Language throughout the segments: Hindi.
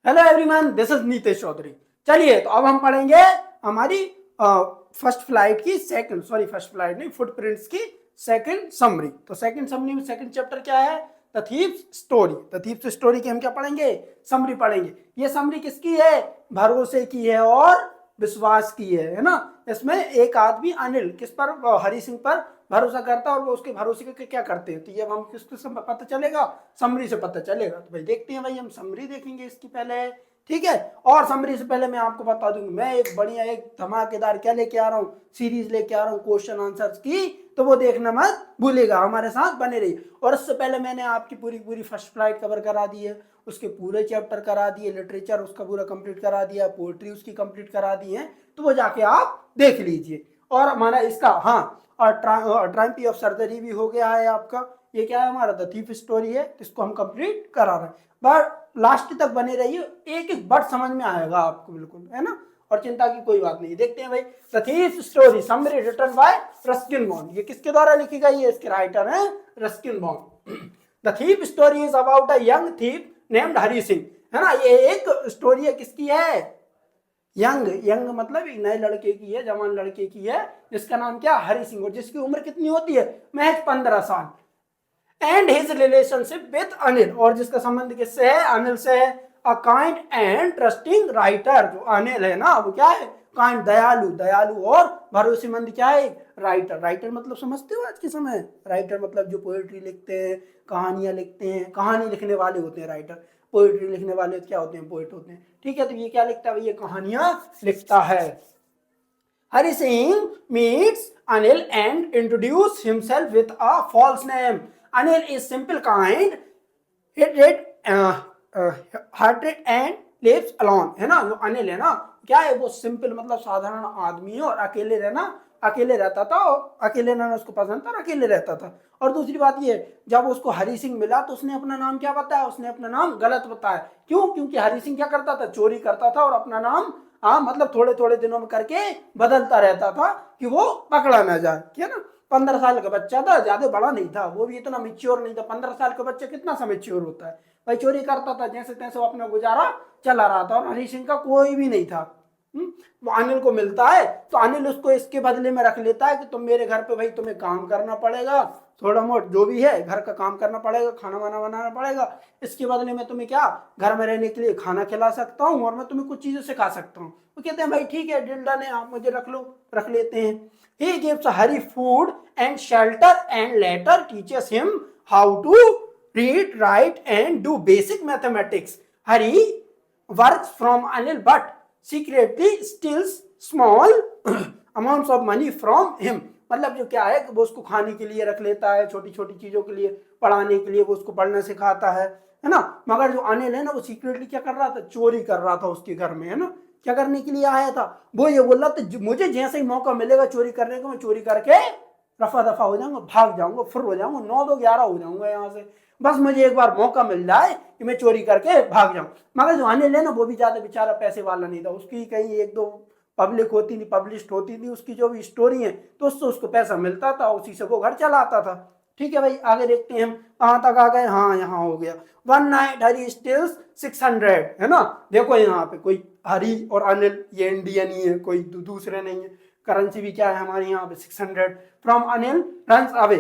Hello everyone, this is Nitesh Chaudhary. चलिए तो अब हम पढ़ेंगे हमारी फर्स्ट फ्लाइट की फर्स्ट फ्लाइट नहीं, फुटप्रिंट्स की सेकंड समरी। तो सेकंड समरी में सेकंड चैप्टर क्या है? The thieves story. The thieves story की हम क्या पढ़ेंगे? समरी पढ़ेंगे। ये समरी किसकी है? भरोसे की है और विश्वास की है ना। इसमें एक आदमी अनिल किस पर, हरि सिंह पर भरोसा करता है और वो उसके भरोसे के क्या करते हैं। तो ये हम किससे पता चलेगा? समरी से पता चलेगा। तो भाई देखते हैं, भाई हम समरी देखेंगे इसकी पहले, ठीक है। और समरी से पहले मैं आपको बता दूंगा, मैं एक बढ़िया एक धमाकेदार क्या लेके आ रहा हूँ, सीरीज लेके आ रहा हूँ क्वेश्चन आंसर्स की। तो वो देखना मत भूलेगा, हमारे साथ बने रहिए। और इससे पहले मैंने आपकी पूरी पूरी फर्स्ट फ्लाइट कवर करा दी है, उसके पूरे चैप्टर करा दिए, लिटरेचर उसका पूरा कंप्लीट करा दिया, पोएट्री उसकी कंप्लीट करा दी है। तो वो जाके आप देख लीजिए। और हमारा इसका और ट्रायम्फ ऑफ सर्जरी भी हो गया है आपका। ये क्या है? हमारा द थीफ स्टोरी है, इसको हम कंप्लीट करा रहे हैं। बट लास्ट तक बने रहिए, एक एक वर्ड समझ में आएगा आपको, बिल्कुल है ना। और चिंता की कोई बात नहीं। देखते हैं भाई, the thief story summary written by Ruskin Bond. ये किसके द्वारा लिखी गई है? इसके राइटर है Ruskin Bond. The thief story is about a young thief named Hari Singh, है ना। ये एक स्टोरी है, किसकी है? यंग। यंग मतलब एक नए लड़के की है, जवान लड़के की है, जिसका नाम क्या? हरि सिंह। और जिसकी उम्र कितनी होती है? महज 15 साल। And his relationship with Anil, और जिसका संबंध किससे है? अनिल से है। A kind and trusting writer. जो अनिल है ना, वो क्या है? काइंड, दयालु, दयालु और भरोसेमंद क्या है? राइटर। राइटर मतलब समझते हो आज के समय? राइटर मतलब जो पोएट्री लिखते हैं, कहानियां लिखते हैं, कहानी लिखने वाले होते हैं राइटर। पोएट्री लिखने वाले क्या होते हैं? पोएट होते हैं, ठीक है। तो ये क्या लिखता है? ये कहानियां लिखता है। Hari Singh meets Anil and introduces himself with a false name. Anil is simple, kind, hearted and lives alone, है ना। जो अनिल है ना, क्या है? वो सिंपल मतलब साधारण आदमी है और अकेले रहता था, और अकेले रहना उसको पसंद था और अकेले रहता था। और दूसरी बात ये, जब उसको हरि सिंह मिला तो उसने अपना नाम क्या बताया? उसने अपना नाम गलत बताया। क्यों? क्योंकि हरि सिंह क्या करता था? चोरी करता था और अपना नाम मतलब थोड़े थोड़े दिनों में करके बदलता रहता था कि वो पकड़ा ना जाए, क्या ना। 15 साल का बच्चा था, ज्यादा बड़ा नहीं था, वो भी इतना मेच्योर नहीं था। 15 साल का बच्चा कितना सा मेच्योर होता है? भाई चोरी करता था, जैसे तैसे वो अपना गुजारा चला रहा था। और हरि सिंह का कोई भी नहीं था। वो अनिल को मिलता है तो अनिल उसको इसके बदले में रख लेता है कि तुम मेरे घर पे भाई तुम्हें काम करना पड़ेगा, थोड़ा बहुत जो भी है घर का काम करना पड़ेगा, खाना वाना बनाना पड़ेगा। इसके बदले में तुम्हें क्या, घर में रहने के लिए खाना खिला सकता हूँ और मैं तुम्हें कुछ चीजें सिखा सकता हूँ। वो कहते हैं भाई ठीक है, डील डन है, आप मुझे रख लो। रख लेते हैं। He gives Hari food and shelter and later teaches him how to read, write and do basic mathematics. Hari works from Anil but secretly steals small amounts of money from him. मतलब जो क्या है कि वो उसको खाने के लिए रख लेता है, छोटी छोटी चीजों के लिए, पढ़ाने के लिए, वो उसको पढ़ना सिखाता है ना। मगर जो अनिल है ना, वो सीक्रेटली क्या कर रहा था? चोरी कर रहा था उसके घर में, है ना। क्या करने के लिए आया था? वो ये बोल रहा था मुझे जैसे ही मौका मिलेगा चोरी करने का, मैं चोरी करके रफा दफा हो जाऊंगा, भाग जाऊंगा, फुर हो जाऊंगा, 9 2 11 हो जाऊंगा यहाँ से। बस मुझे एक बार मौका मिल जाए कि मैं चोरी करके भाग जाऊं। मगर जो अनिल है ना, वो भी ज्यादा बेचारा पैसे वाला नहीं था। उसकी कहीं एक दो पब्लिक होती थी, पब्लिश होती थी उसकी जो भी स्टोरी है, तो उससे उसको पैसा मिलता था, उसी से वो घर चलाता था। ठीक है भाई, आगे देखते हैं हम कहां तक आ गए। हाँ, यहाँ हो गया। वन नाइट हरी स्टील्स 600, है ना। देखो यहाँ पे कोई हरी और अनिल, ये इंडियन ही है, कोई दूसरे नहीं है। करेंसी भी क्या है हमारे यहाँ पे? 600 फ्रॉम अनिल रन्स अवे।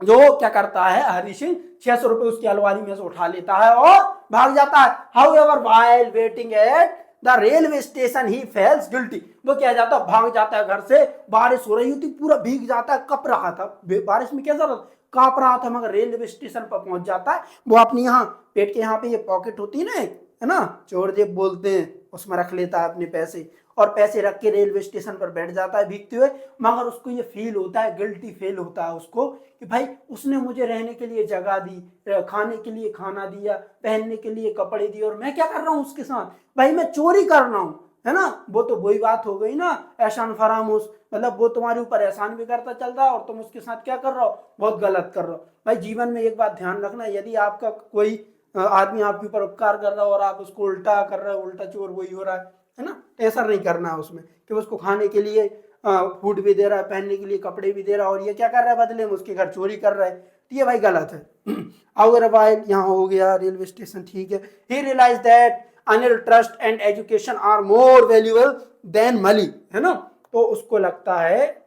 जो क्या करता है? हरि सिंह 600 रुपए उसकी अलमारी में से उठा लेता है और भाग जाता है। How ever while waiting at the railway station he fails guilty. वो क्या जाता है? भाग जाता है घर से। बारिश हो रही होती, पूरा भीग जाता है, कप रहा था बारिश में, क्या जरूरत, कांप रहा था। मगर रेलवे स्टेशन पर पहुंच जाता है। वो अपनी यहाँ पेट के यहाँ पे ये पॉकेट होती है ना, है ना, चोर जेब बोलते हैं, उसमें रख लेता है अपने पैसे। और पैसे रख के रेलवे स्टेशन पर बैठ जाता है भीगते हुए। मगर उसको ये फील होता है, गिल्टी फील होता है उसको कि भाई उसने मुझे रहने के लिए जगह दी, खाने के लिए खाना दिया, पहनने के लिए कपड़े दिए, और मैं क्या कर रहा हूँ उसके साथ? भाई मैं चोरी कर रहा हूँ, है ना। वो तो वही बात हो गई ना, एहसान फरामोश। मतलब वो तुम्हारे ऊपर एहसान भी करता चल रहा है और तुम उसके साथ क्या कर रहे हो? बहुत गलत कर रहे हो। भाई जीवन में एक बात ध्यान रखना, यदि आपका कोई आदमी आपके ऊपर उपकार कर रहा है और आप उसको उल्टा कर रहे हो, उल्टा चोर वही हो रहा है ना। ऐसा नहीं करना है उसमें कि उसको खाने के लिए फूड भी दे रहा है, पहनने के लिए कपड़े भी दे रहा है, और ये क्या कर रहा है बदले में? उसके घर चोरी कर रहा है। तो ये भाई गलत है। अगर भाई यहाँ हो गया रेलवे स्टेशन, ठीक है। He realize that Anil trust and education are more valuable than money, है ना। तो उसको लगता है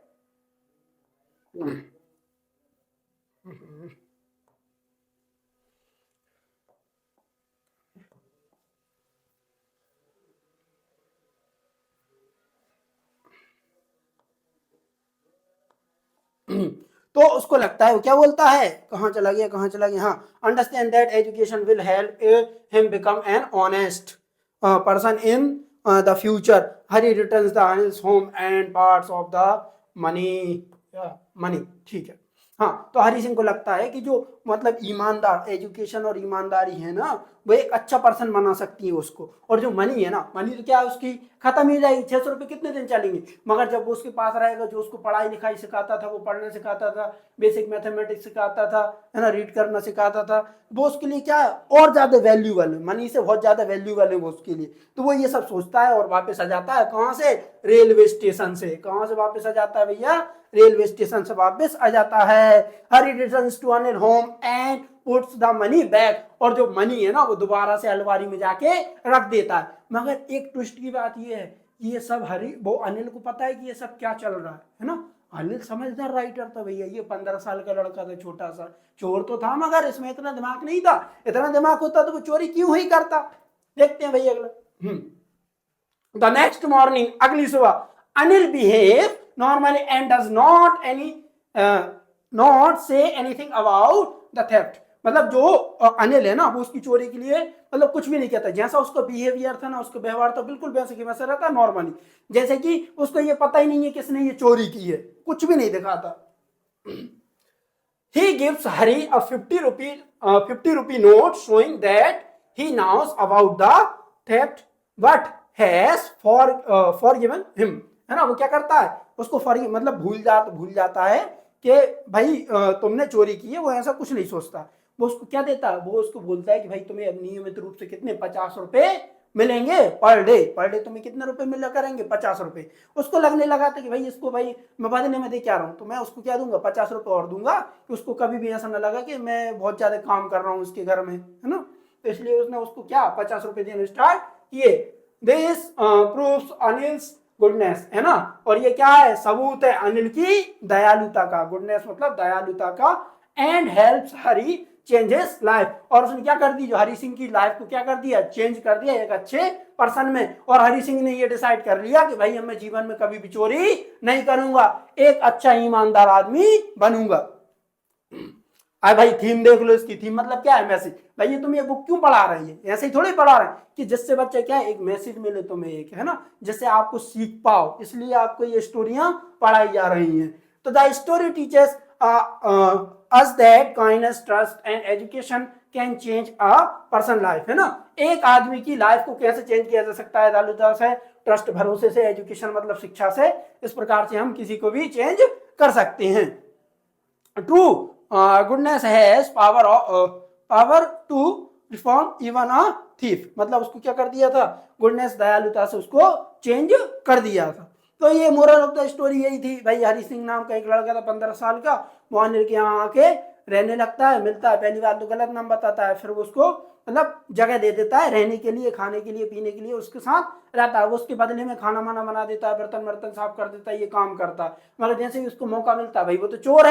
तो उसको लगता है, वो क्या बोलता है, कहाँ चला गया, कहाँ चला गया, हाँ, understand that education will help him become an honest person in the future, Hari returns the Anil's home and parts of the money, money, ठीक है। हाँ, तो हरी सिंह को लगता है कि जो मतलब ईमानदार, एजुकेशन और ईमानदारी है ना, वो एक अच्छा पर्सन बना सकती है उसको। और जो मनी है ना, मनी तो क्या है उसकी खत्म ही जाएगी, 600 रुपये कितने दिन चलेंगे, मगर जब वो उसके पास रहेगा, जो उसको पढ़ाई लिखाई सिखाता था, वो पढ़ना सिखाता था, बेसिक मैथमेटिक्स सिखाता था, है ना, रीड करना सिखाता था, वो उसके लिए क्या है, और ज्यादा वैल्यूबल है, मनी से बहुत ज्यादा वैल्यूबल है वो उसके लिए। तो वो ये सब सोचता है और वापस आ जाता है, कहाँ से, रेलवे स्टेशन से। कहाँ से वापस आ जाता है भैया, रेलवे स्टेशन से वापस आ जाता है। Hari returns to Anil home and puts the money back, और जो मनी है ना वो दोबारा से अलमारी में जाके रख देता है। मगर एक ट्विस्ट की बात ये है, ये सब हरी, वो अनिल को पता है कि ये सब क्या चल रहा है ना। अनिल समझदार राइटर था भैया, ये 15 साल का लड़का था, छोटा सा चोर तो था, मगर इसमें इतना दिमाग नहीं था। इतना दिमाग होता तो वो चोरी क्यों ही करता। देखते हैं भैया अगला। द नेक्स्ट मॉर्निंग, अगली सुबह, Anil behave normally and does not any not say anything about the theft. मतलब जो अनिल है ना, वो उसकी चोरी के लिए मतलब कुछ भी नहीं कहता, जैसा उसका बिहेवियर था ना, उसका व्यवहार था बिल्कुल वैसे की वैसे रहता नॉर्मली, जैसे कि उसको ये पता ही नहीं है किसने ये चोरी की है, कुछ भी नहीं दिखाता। He gives Hari a 50 rupee note showing that he knows about the theft but has forgiven him, है ना। वो क्या करता है, उसको मतलब भूल जाता है कि भाई तुमने चोरी की है, वो ऐसा कुछ नहीं सोचता। वो उसको क्या देता है, वो उसको बोलता है कि भाई तुम्हें अब नियमित रूप से कितने 50 रुपए मिलेंगे पर डे तुम्हें कितने रुपए मिला करेंगे, 50 रुपए। उसको लगने लगा था कि भाई इसको भाई मैं बदले में दे क्या रहा हूँ, तो मैं उसको क्या दूंगा, 50 रुपए और दूंगा, कि उसको कभी भी ऐसा ना लगा कि मैं बहुत ज्यादा काम कर रहा हूँ उसके घर में, है ना। तो इसलिए उसने उसको क्या 50 रुपए देने स्टार्ट किए। दिस प्रूव्स अनिल्स गुडनेस, है ना। और ये क्या है, सबूत है अनिल की दयालुता का, गुडनेस मतलब दयालुता का, and helps Hari changes life. और उसने क्या कर दी, जो हरी सिंह की लाइफ को क्या कर दिया, चेंज कर दिया एक अच्छे पर्सन में। और हरी सिंह ने ये डिसाइड कर लिया कि भाई मैं जीवन में कभी भी चोरी नहीं करूंगा, एक अच्छा ईमानदार आदमी बनूंगा। अरे भाई थीम देख लो इसकी, थीम मतलब क्या है, मैसेज। भाई ये तुम ये बुक क्यों पढ़ा रही है, ऐसे ही थोड़ी पढ़ा रहे हैं कि जिससे बच्चे क्या है, एक मैसेज मिले तुम्हें एक, है ना, जिससे आपको सीख पाओ, इसलिए आपको ये स्टोरियां पढ़ाई जा रही हैं। तो the story teachers us that kindness, trust and education can change a person life, है ना। एक आदमी की लाइफ को कैसे चेंज किया जा सकता है, दयालुता से, ट्रस्ट भरोसे से, एजुकेशन मतलब शिक्षा से, इस प्रकार से हम किसी को भी चेंज कर सकते हैं। True goodness has power to reform even a thief, मतलब उसको क्या कर दिया था, गुडनेस दयालुता से उसको चेंज कर दिया था। तो ये मोरल ऑफ द स्टोरी यही थी भाई। हरी सिंह नाम का एक लड़का था 15 साल का, वो अनिल के यहाँ आके रहने लगता है, मिलता है, पहली बार तो गलत नाम बताता है, फिर वो उसको मतलब जगह दे देता है रहने के लिए, खाने के लिए, पीने के लिए, उसके साथ रहता है। वो उसके बदले में खाना वाना बना देता है, बर्तन वर्तन साफ कर देता है, ये काम करता है। मगर जैसे ही उसको मौका मिलता है, भाई वो तो चोर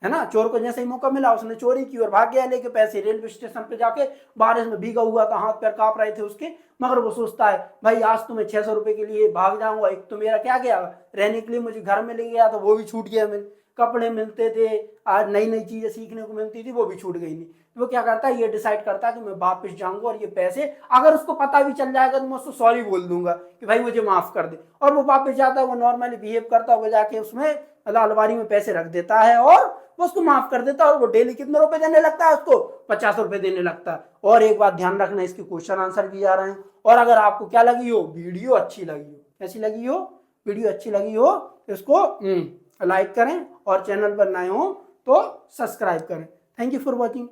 है ना, चोर को जैसे ही मौका मिला उसने चोरी की और भाग गया लेके पैसे। रेलवे स्टेशन पे जाके बारिश में भीगा हुआ था, हाथ पैर कांप रहे थे उसके, मगर वो सोचता है भाई आज तो मैं 600 रुपए के लिए भाग जाऊंगा, एक तो मेरा क्या गया रहने के लिए, मुझे घर में ले गया तो वो भी छूट गया, मेरे कपड़े मिलते थे, आज नई नई चीजें सीखने को मिलती थी, वो भी छूट गई नहीं। तो वो क्या करता है, ये डिसाइड करता है कि मैं वापस जाऊंगा और ये पैसे अगर उसको पता भी चल जाएगा तो मैं उसको सॉरी बोल दूंगा कि भाई मुझे माफ कर दे। और वो वापस जाता है, वो नॉर्मली बिहेव करता है, वो जाके उसमें अलमारी में पैसे रख देता है और वो उसको माफ कर देता है। और वो डेली कितने रुपए देने लगता है उसको, 50 रुपए देने लगता है। और एक बात ध्यान रखना, इसके क्वेश्चन आंसर भी आ रहे हैं। और अगर आपको क्या लगी हो, वीडियो अच्छी लगी हो, कैसी लगी हो, वीडियो अच्छी लगी हो, इसको लाइक करें और चैनल पर नए हो तो सब्सक्राइब करें। Thank you for watching.